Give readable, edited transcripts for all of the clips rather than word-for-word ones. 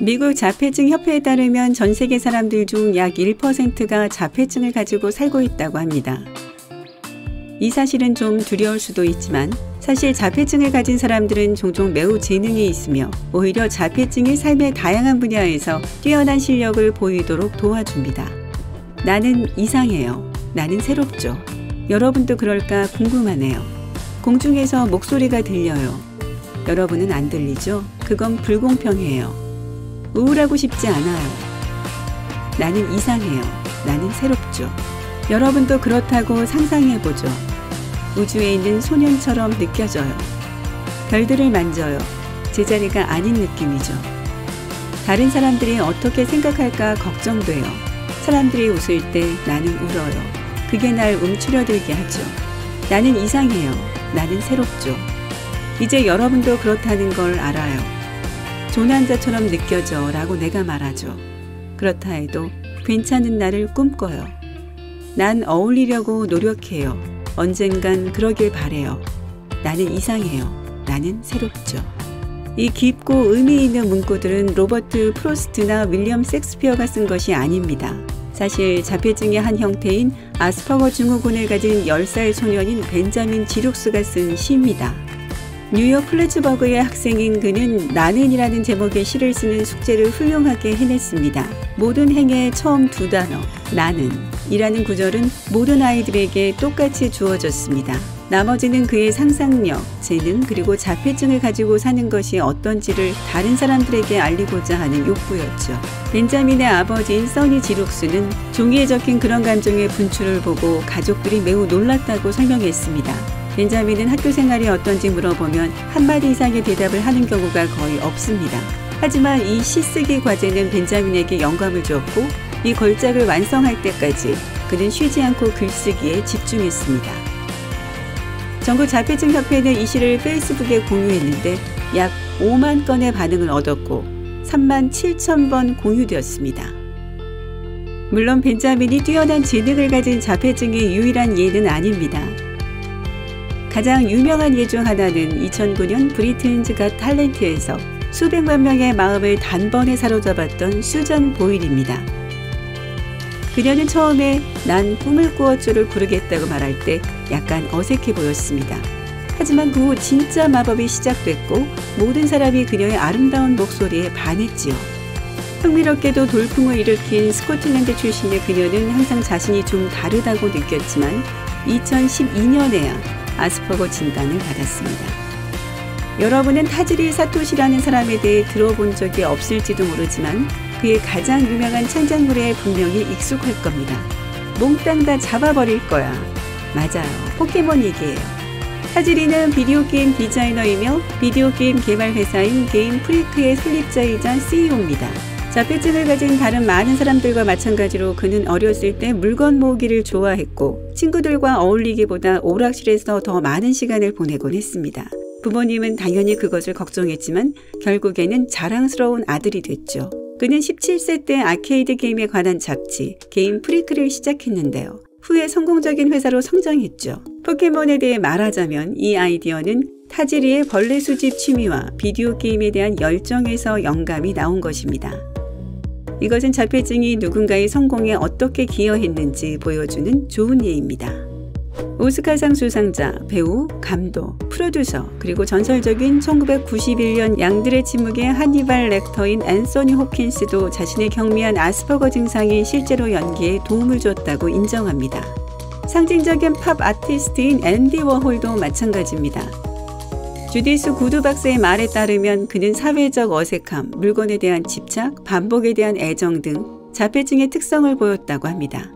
미국 자폐증 협회에 따르면 전 세계 사람들 중 약 1%가 자폐증을 가지고 살고 있다고 합니다. 이 사실은 좀 두려울 수도 있지만 사실 자폐증을 가진 사람들은 종종 매우 재능이 있으며 오히려 자폐증이 삶의 다양한 분야에서 뛰어난 실력을 보이도록 도와줍니다. 나는 이상해요. 나는 새롭죠. 여러분도 그럴까 궁금하네요. 공중에서 목소리가 들려요. 여러분은 안 들리죠? 그건 불공평해요. 우울하고 싶지 않아요. 나는 이상해요. 나는 새롭죠. 여러분도 그렇다고 상상해보죠. 우주에 있는 소년처럼 느껴져요. 별들을 만져요. 제자리가 아닌 느낌이죠. 다른 사람들이 어떻게 생각할까 걱정돼요. 사람들이 웃을 때 나는 울어요. 그게 날 움츠러들게 하죠. 나는 이상해요. 나는 새롭죠. 이제 여러분도 그렇다는 걸 알아요. 조난자처럼 느껴져 라고 내가 말하죠. 그렇다 해도 괜찮은 나를 꿈꿔요. 난 어울리려고 노력해요. 언젠간 그러길 바래요. 나는 이상해요. 나는 새롭죠. 이 깊고 의미 있는 문구들은 로버트 프로스트나 윌리엄 셰익스피어가 쓴 것이 아닙니다. 사실 자폐증의 한 형태인 아스퍼거 증후군을 가진 10살 소년인 벤자민 지룩스가 쓴 시입니다. 뉴욕 플래츠버그의 학생인 그는 나는이라는 제목의 시를 쓰는 숙제를 훌륭하게 해냈습니다. 모든 행의 처음 두 단어, 나는 이라는 구절은 모든 아이들에게 똑같이 주어졌습니다. 나머지는 그의 상상력, 재능, 그리고 자폐증을 가지고 사는 것이 어떤지를 다른 사람들에게 알리고자 하는 욕구였죠. 벤자민의 아버지인 써니 지룩스는 종이에 적힌 그런 감정의 분출을 보고 가족들이 매우 놀랐다고 설명했습니다. 벤자민은 학교 생활이 어떤지 물어보면 한마디 이상의 대답을 하는 경우가 거의 없습니다. 하지만 이 시쓰기 과제는 벤자민에게 영감을 주었고 이 걸작을 완성할 때까지 그는 쉬지 않고 글쓰기에 집중했습니다. 전국 자폐증 협회는 이 시를 페이스북에 공유했는데 약 5만 건의 반응을 얻었고 3만 7천 번 공유되었습니다. 물론 벤자민이 뛰어난 재능을 가진 자폐증의 유일한 예는 아닙니다. 가장 유명한 예 중 하나는 2009년 브리튼즈 갓 탤런트에서 수백만 명의 마음을 단번에 사로잡았던 수잔 보일입니다. 그녀는 처음에 난 꿈을 꾸었죠를 부르겠다고 말할 때 약간 어색해 보였습니다. 하지만 그 후 진짜 마법이 시작됐고 모든 사람이 그녀의 아름다운 목소리에 반했지요. 흥미롭게도 돌풍을 일으킨 스코틀랜드 출신의 그녀는 항상 자신이 좀 다르다고 느꼈지만 2012년에야 아스퍼거 진단을 받았습니다. 여러분은 타지리 사토시라는 사람에 대해 들어본 적이 없을지도 모르지만 그의 가장 유명한 창작물에 분명히 익숙할 겁니다. 몽땅 다 잡아버릴 거야. 맞아요. 포켓몬 얘기예요. 타지리는 비디오 게임 디자이너이며 비디오 게임 개발 회사인 게임 프리크의 설립자이자 CEO입니다. 자폐증을 가진 다른 많은 사람들과 마찬가지로 그는 어렸을 때 물건 모으기를 좋아했고 친구들과 어울리기보다 오락실에서 더 많은 시간을 보내곤 했습니다. 부모님은 당연히 그것을 걱정했지만 결국에는 자랑스러운 아들이 됐죠. 그는 17세 때 아케이드 게임에 관한 잡지 게임 프리크를 시작했는데요. 후에 성공적인 회사로 성장했죠. 포켓몬에 대해 말하자면 이 아이디어는 타지리의 벌레 수집 취미와 비디오 게임에 대한 열정에서 영감이 나온 것입니다. 이것은 자폐증이 누군가의 성공에 어떻게 기여했는지 보여주는 좋은 예입니다. 오스카상 수상자, 배우, 감독, 프로듀서, 그리고 전설적인 1991년 양들의 침묵의 하니발 렉터인 앤서니 홉킨스도 자신의 경미한 아스퍼거 증상이 실제로 연기에 도움을 줬다고 인정합니다. 상징적인 팝 아티스트인 앤디 워홀도 마찬가지입니다. 주디스 구두 박사의 말에 따르면 그는 사회적 어색함, 물건에 대한 집착, 반복에 대한 애정 등 자폐증의 특성을 보였다고 합니다.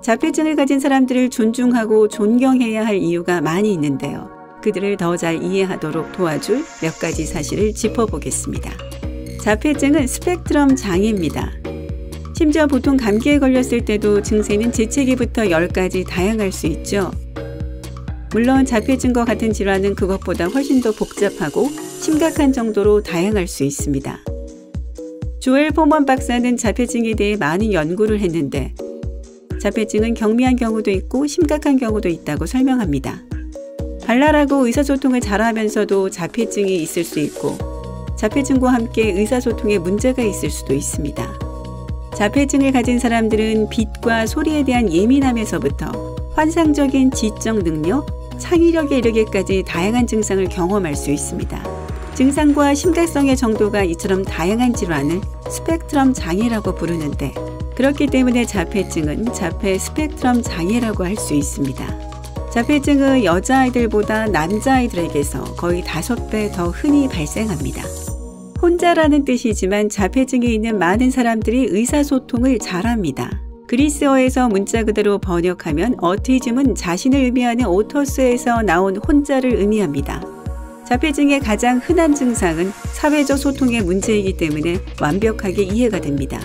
자폐증을 가진 사람들을 존중하고 존경해야 할 이유가 많이 있는데요. 그들을 더 잘 이해하도록 도와줄 몇 가지 사실을 짚어보겠습니다. 자폐증은 스펙트럼 장애입니다. 심지어 보통 감기에 걸렸을 때도 증세는 재채기부터 10가지 다양할 수 있죠. 물론 자폐증과 같은 질환은 그것보다 훨씬 더 복잡하고 심각한 정도로 다양할 수 있습니다. 조엘 포먼 박사는 자폐증에 대해 많은 연구를 했는데 자폐증은 경미한 경우도 있고 심각한 경우도 있다고 설명합니다. 발랄하고 의사소통을 잘하면서도 자폐증이 있을 수 있고 자폐증과 함께 의사소통에 문제가 있을 수도 있습니다. 자폐증을 가진 사람들은 빛과 소리에 대한 예민함에서부터 환상적인 지적 능력, 창의력에 이르기까지 다양한 증상을 경험할 수 있습니다. 증상과 심각성의 정도가 이처럼 다양한 질환을 스펙트럼 장애라고 부르는데, 그렇기 때문에 자폐증은 자폐 스펙트럼 장애라고 할 수 있습니다. 자폐증은 여자아이들보다 남자아이들에게서 거의 5배 더 흔히 발생합니다. 혼자라는 뜻이지만 자폐증이 있는 많은 사람들이 의사소통을 잘합니다. 그리스어에서 문자 그대로 번역하면 어티즘은 자신을 의미하는 오터스에서 나온 혼자를 의미합니다. 자폐증의 가장 흔한 증상은 사회적 소통의 문제이기 때문에 완벽하게 이해가 됩니다.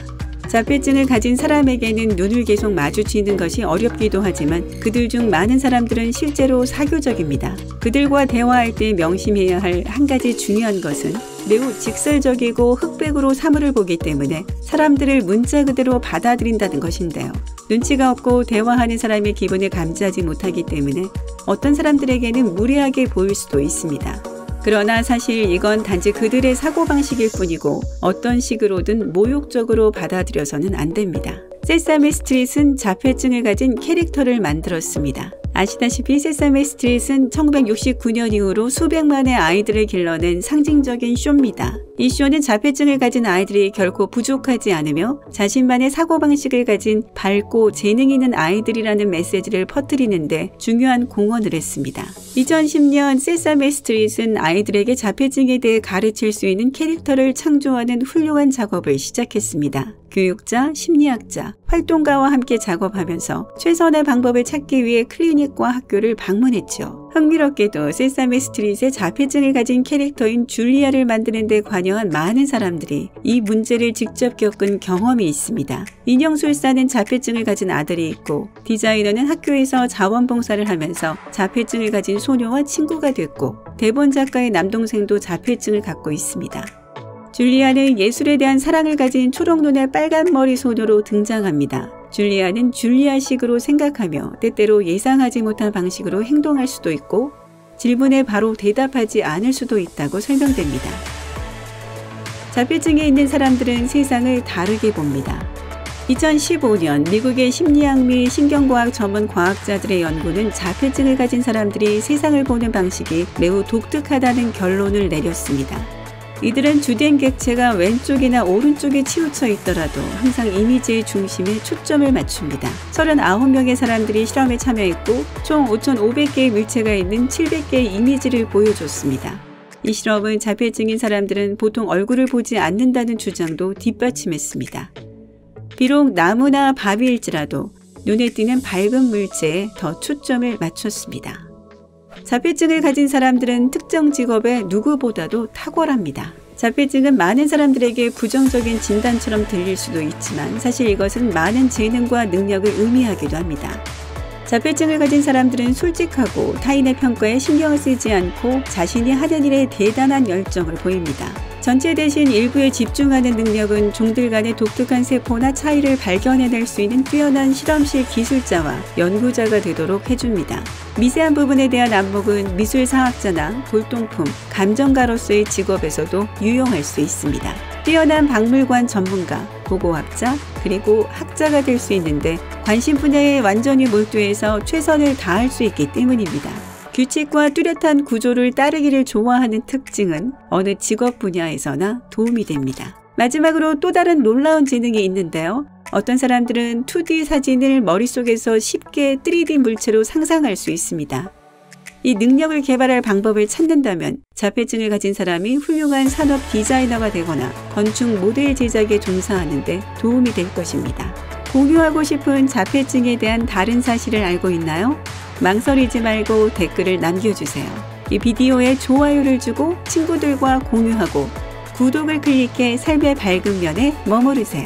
자폐증을 가진 사람에게는 눈을 계속 마주치는 것이 어렵기도 하지만 그들 중 많은 사람들은 실제로 사교적입니다. 그들과 대화할 때 명심해야 할 한 가지 중요한 것은 매우 직설적이고 흑백으로 사물을 보기 때문에 사람들을 문자 그대로 받아들인다는 것인데요. 눈치가 없고 대화하는 사람의 기분을 감지하지 못하기 때문에 어떤 사람들에게는 무례하게 보일 수도 있습니다. 그러나 사실 이건 단지 그들의 사고방식일 뿐이고 어떤 식으로든 모욕적으로 받아들여서는 안 됩니다. 세사미 스트릿은 자폐증을 가진 캐릭터를 만들었습니다. 아시다시피 세사미 스트릿은 1969년 이후로 수백만의 아이들을 길러낸 상징적인 쇼입니다. 이 쇼는 자폐증을 가진 아이들이 결코 부족하지 않으며 자신만의 사고방식을 가진 밝고 재능 있는 아이들이라는 메시지를 퍼뜨리는데 중요한 공헌을 했습니다. 2010년 세사미 스트릿은 아이들에게 자폐증에 대해 가르칠 수 있는 캐릭터를 창조하는 훌륭한 작업을 시작했습니다. 교육자, 심리학자, 활동가와 함께 작업하면서 최선의 방법을 찾기 위해 클리닉과 학교를 방문했죠. 흥미롭게도 세사미 스트릿의 자폐증을 가진 캐릭터인 줄리아를 만드는 데 관여한 많은 사람들이 이 문제를 직접 겪은 경험이 있습니다. 인형술사는 자폐증을 가진 아들이 있고, 디자이너는 학교에서 자원봉사를 하면서 자폐증을 가진 소녀와 친구가 됐고, 대본 작가의 남동생도 자폐증을 갖고 있습니다. 줄리아는 예술에 대한 사랑을 가진 초록눈의 빨간머리 소녀로 등장합니다. 줄리아는 줄리아식으로 생각하며 때때로 예상하지 못한 방식으로 행동할 수도 있고 질문에 바로 대답하지 않을 수도 있다고 설명됩니다. 자폐증이 있는 사람들은 세상을 다르게 봅니다. 2015년 미국의 심리학 및 신경과학 전문 과학자들의 연구는 자폐증을 가진 사람들이 세상을 보는 방식이 매우 독특하다는 결론을 내렸습니다. 이들은 주된 객체가 왼쪽이나 오른쪽에 치우쳐 있더라도 항상 이미지의 중심에 초점을 맞춥니다. 39명의 사람들이 실험에 참여했고 총 5,500개의 물체가 있는 700개의 이미지를 보여줬습니다. 이 실험은 자폐증인 사람들은 보통 얼굴을 보지 않는다는 주장도 뒷받침했습니다. 비록 나무나 바위일지라도 눈에 띄는 밝은 물체에 더 초점을 맞췄습니다. 자폐증을 가진 사람들은 특정 직업에 누구보다도 탁월합니다. 자폐증은 많은 사람들에게 부정적인 진단처럼 들릴 수도 있지만 사실 이것은 많은 재능과 능력을 의미하기도 합니다. 자폐증을 가진 사람들은 솔직하고 타인의 평가에 신경을 쓰지 않고 자신이 하는 일에 대단한 열정을 보입니다. 전체 대신 일부에 집중하는 능력은 종들 간의 독특한 세포나 차이를 발견해낼 수 있는 뛰어난 실험실 기술자와 연구자가 되도록 해줍니다. 미세한 부분에 대한 안목은 미술사학자나 골동품, 감정가로서의 직업에서도 유용할 수 있습니다. 뛰어난 박물관 전문가, 고고학자, 그리고 학자가 될 수 있는데 관심 분야에 완전히 몰두해서 최선을 다할 수 있기 때문입니다. 규칙과 뚜렷한 구조를 따르기를 좋아하는 특징은 어느 직업 분야에서나 도움이 됩니다. 마지막으로 또 다른 놀라운 재능이 있는데요. 어떤 사람들은 2D 사진을 머릿속에서 쉽게 3D 물체로 상상할 수 있습니다. 이 능력을 개발할 방법을 찾는다면 자폐증을 가진 사람이 훌륭한 산업 디자이너가 되거나 건축 모델 제작에 종사하는 데 도움이 될 것입니다. 공유하고 싶은 자폐증에 대한 다른 사실을 알고 있나요? 망설이지 말고 댓글을 남겨주세요. 이 비디오에 좋아요를 주고 친구들과 공유하고 구독을 클릭해 삶의 밝은 면에 머무르세요.